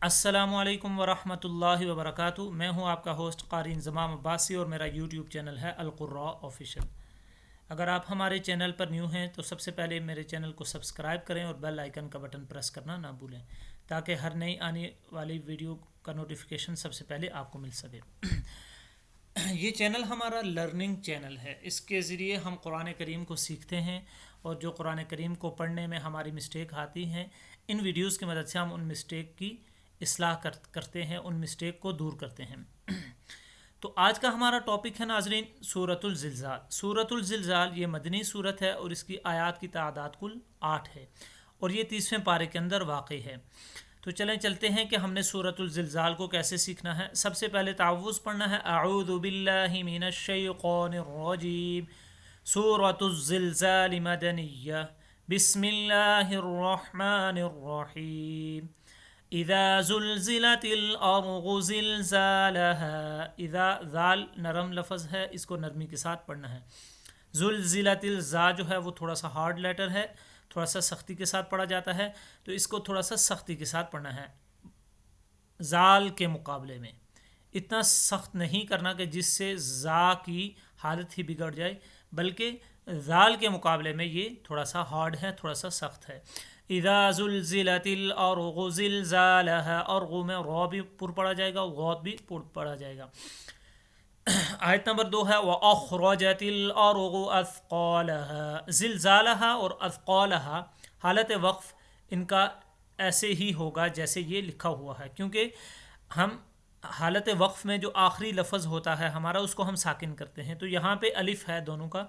अस्सलामु अलैकुम वरहमतुल्लाहि वबरकातुहू। मैं हूं आपका होस्ट क़ारी इंज़माम अब्बासी और मेरा यूट्यूब चैनल है अल-क़ुर्रा ऑफिशियल। अगर आप हमारे चैनल पर न्यू हैं तो सबसे पहले मेरे चैनल को सब्सक्राइब करें और बेल आइकन का बटन प्रेस करना ना भूलें ताकि हर नई आने वाली वीडियो का नोटिफिकेशन सबसे पहले आपको मिल सके। ये चैनल हमारा लर्निंग चैनल है। इसके ज़रिए हम कुरान करीम को सीखते हैं और जो कुरान करीम को पढ़ने में हमारी मिस्टेक आती हैं, इन वीडियोस की मदद से हम उन मिस्टेक की इस्लाह करते हैं, उन मिस्टेक को दूर करते हैं। तो आज का हमारा टॉपिक है नाजरीन सूरतुल ज़िलज़ाल। सूरतुल ज़िलज़ाल ये मदनी सूरत है और इसकी आयात की तादाद कुल 8 है और ये 30वें पारे के अंदर वाक़ई है। तो चलते हैं कि हमने सूरतुल ज़िलज़ाल को कैसे सीखना है। सबसे पहले तावुज़ पढ़ना है, अऊज़ु बिल्लाहि मिनश शैतानिर रजीम। सूरतुल ज़िलज़ाल मदनिय्या, बिस्मिल्लाहिर रहमानिर रहीम। इज़ा ज़ुलज़िलतिल अर्ज़ु ज़िलज़ालहा। इज़ा ज़ाल नरम लफ्ज़ है, इसको नरमी के साथ पढ़ना है। ज़ुलज़िलतिल ज़ा जो है वो थोड़ा सा हार्ड लेटर है, थोड़ा सा सख्ती के साथ पढ़ा जाता है, तो इसको थोड़ा सा सख्ती के साथ पढ़ना है। ज़ाल के मुकाबले में इतना सख्त नहीं करना कि जिससे ज़ा की हालत ही बिगड़ जाए, बल्कि ज़ाल के मुकाबले में ये थोड़ा सा हार्ड है, थोड़ा सा सख्त है। इज़ा ज़ुलज़िलतिल अर्ज़ु ज़िलज़ालहा, और गु में रौ भी पुर पढ़ा जाएगा, गौत भी पुर पढ़ा जाएगा। आयत नंबर 2 है, व अख़रजतिल अर्ज़ु अथक़ालहा। ज़िलज़ालहा और अथक़ालहा हालत वक़्फ़ इनका ऐसे ही होगा जैसे ये लिखा हुआ है, क्योंकि हम हालत वक़्फ़ में जो आखिरी लफ्ज़ होता है हमारा उसको हम साकिन करते हैं। तो यहाँ पे अलिफ है दोनों का,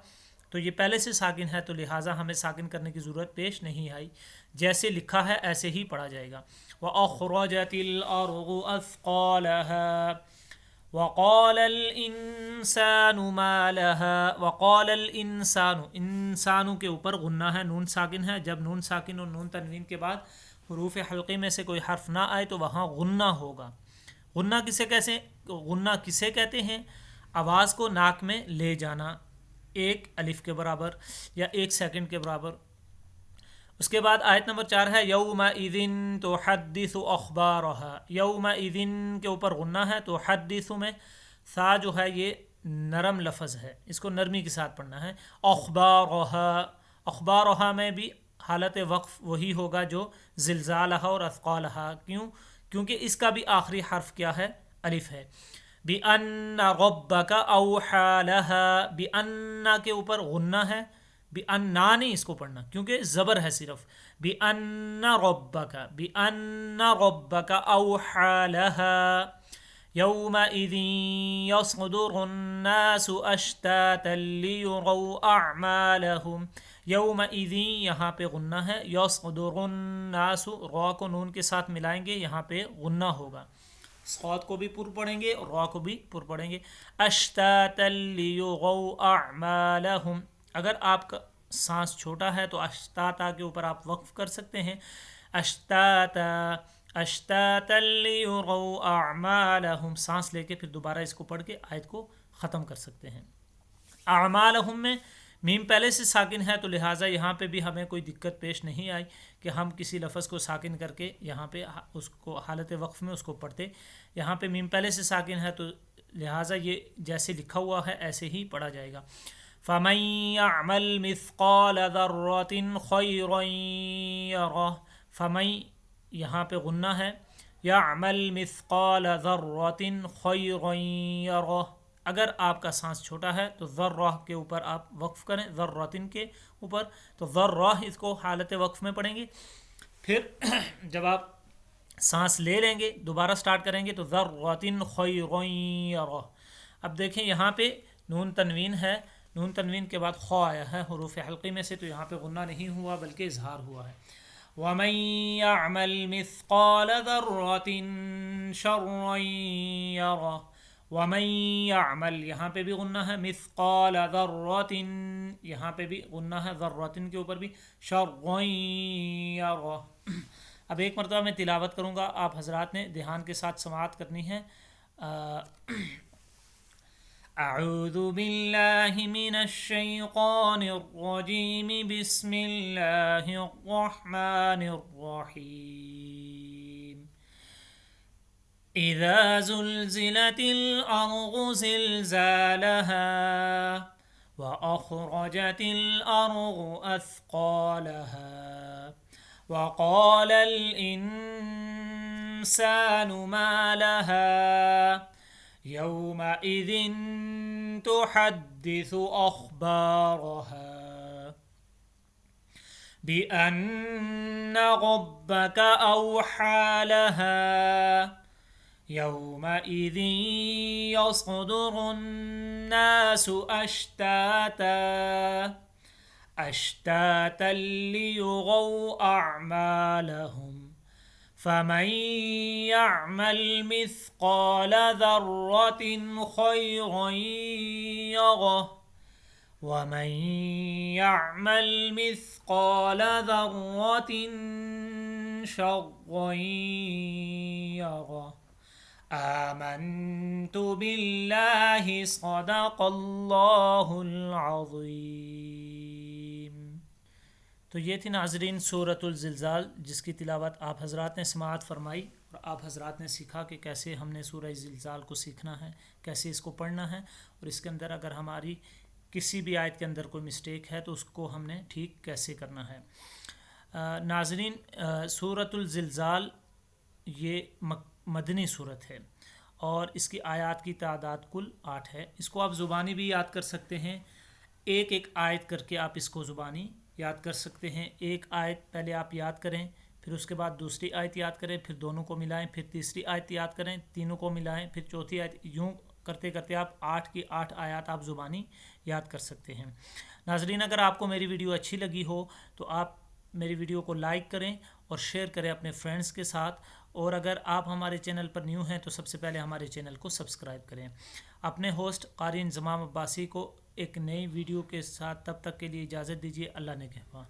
तो ये पहले से साकिन है, तो लिहाजा हमें साकिन करने की ज़रूरत पेश नहीं आई। जैसे लिखा है ऐसे ही पढ़ा जाएगा। व अख़रजतिल अर्ज़ु अथक़ालहा वक़ालल इंसानु मा लहा। वक़ालल इंसानु, इंसानु के ऊपर गुन्ना है, नून साकिन है। जब नून साकिन और नून तनवीन के बाद हुरूफ़ हल्क़ी में से कोई हर्फ ना आए तो वहाँ गुन्ना होगा। गुन्ना किसे कहते हैं? आवाज़ को नाक में ले जाना, एक अलिफ के बराबर या 1 सेकंड के बराबर। उसके बाद आयत नंबर 4 है, यौमइज़िन तुहद्दिसु अख़बारहा। यौमइज़िन के ऊपर गुन्ना है, तो हद्दिसु में सा जो है ये नरम लफ्ज़ है, इसको नरमी के साथ पढ़ना है। अख़बारहा, अख़बारहा में भी हालत वक़्फ़ वही होगा जो ज़िलज़ालहा और अथक़ालहा। क्योंकि इसका भी आखिरी हर्फ क्या है? अलिफ है। बिअन्ना रब्बका औहा लहा। बिअन्ना के ऊपर गुन्ना है, बिअन्ना नहीं इसको पढ़ना क्योंकि ज़बर है सिर्फ। बिअन्ना रब्बका औहा लहा। यौमइज़िन यसदुरुन्नासु अश्तातन लियुरौ अअमालहुम। यौमइज़िन यहाँ पे गुन्ना है, यसदुरुन्नासु रौ को नून के साथ मिलाएंगे, यहाँ पे गुन्ना होगा। सौद को भी पुर पढ़ेंगे और रौ को भी पुर पढ़ेंगे। अश्तातन लियुरौ अअमालहुम। अगर आपका सांस छोटा है तो अश्ताता के ऊपर आप वक्फ कर सकते हैं। अश्ताता अश्तातन लियुरौ अअमालहुम, सांस लेके फिर दोबारा इसको पढ़ के आयत को ख़त्म कर सकते हैं। अअमालहुम में मीम पहले से साकिन है, तो लिहाजा यहाँ पे भी हमें कोई दिक्कत पेश नहीं आई कि हम किसी लफ्ज़ को साकिन करके यहाँ पे उसको हालत वक़्फ़ में उसको पढ़ते। यहाँ पे मीम पहले से साकिन है, तो लिहाजा ये जैसे लिखा हुआ है ऐसे ही पढ़ा जाएगा। फ़मन यअमल मिस्क़ाल ज़र्रतिन ख़ैरन यरह। फ़मन यहाँ पे गुन्ना है, यअमल मिस्क़ाल ज़र्रतिन ख़ैरन यरह। अगर आपका सांस छोटा है तो ज़र्रह के ऊपर आप वक्फ़ करें, ज़र्रतिन के ऊपर, तो ज़र्रह इसको हालत वक्फ़ में पढ़ेंगे। फिर जब आप सांस ले लेंगे दोबारा स्टार्ट करेंगे तो ज़र्रतिन ख़ैरन यरह। अब देखें यहाँ पे नून तनवीन है, नून तनवीन के बाद ख़ौ आया है हुरूफ़ हल्क़ी में से, तो यहाँ पे गुन्ना नहीं हुआ बल्कि इज़हार हुआ है। वमन यअमल मिस्क़ाल ज़र्रतिन शर्रन यरह। वमन यअमल, यहाँ पे भी गुन्ना है, मिस्क़ाल ज़र्रतिन, यहाँ पे भी गुन्ना है ज़र्रतिन के ऊपर भी, शर्रन यरह। अब एक मरतबा मैं तिलावत करूँगा, आप हज़रात ने ध्यान के साथ समाअत करनी है। अऊज़ु बिल्लाहि मिनश शैतानिर रजीम, बिस्मिल्लाहिर रहमानिर रहीम। إذا زلزلت الأرض زلزالها وأخرجت الأرض أثقالها وقال الإنسان ما لها يومئذ تحدث أخبارها بأن ربك أوحى لها يومئذ يصدر الناس أشتاتا ليروا أعمالهم فمن يعمل مثقال ذرة خيرا يره ومن يعمل مثقال ذرة شرا يره آمنت بالله صدق اللہ العظیم۔ تو یہ تھی ناظرین سورۃ الزلزال، جس کی تلاوت آپ حضرات نے سماعت فرمائی اور آپ حضرات نے سیکھا کہ کیسے ہم نے سورہ زلزال کو سیکھنا ہے، کیسے اس کو پڑھنا ہے، اور اس کے اندر اگر ہماری کسی بھی آیت کے اندر کوئی مسٹیک ہے تو اس کو ہم نے ٹھیک کیسے کرنا ہے۔ ناظرین سورۃ الزلزال یہ مدنی صورت ہے اور اس کی آیات کی تعداد کل 8 ہے۔ اس کو آپ زبانی بھی یاد کر سکتے ہیں، ایک ایک آیت کر کے آپ اس کو زبانی یاد کر سکتے ہیں۔ ایک آیت پہلے آپ یاد کریں، پھر اس کے بعد دوسری آیت یاد کریں، پھر دونوں کو ملائیں، پھر تیسری آیت یاد کریں، تینوں کو ملائیں، پھر چوتھی آیت، یوں کرتے کرتے آپ 8 کی 8 آیات آپ زبانی یاد کر سکتے ہیں۔ ناظرین اگر آپ کو میری ویڈیو اچھی لگی ہو تو آپ میری ویڈیو کو لائک کریں اور شیئر کریں اپنے فرینڈز کے ساتھ، اور اگر آپ ہمارے چینل پر نیو ہیں تو سب سے پہلے ہمارے چینل کو سبسکرائب کریں۔ اپنے ہوسٹ قاری انضمام عباسی کو ایک نئی ویڈیو کے ساتھ تب تک کے لیے اجازت دیجیے۔ اللہ نگہبان۔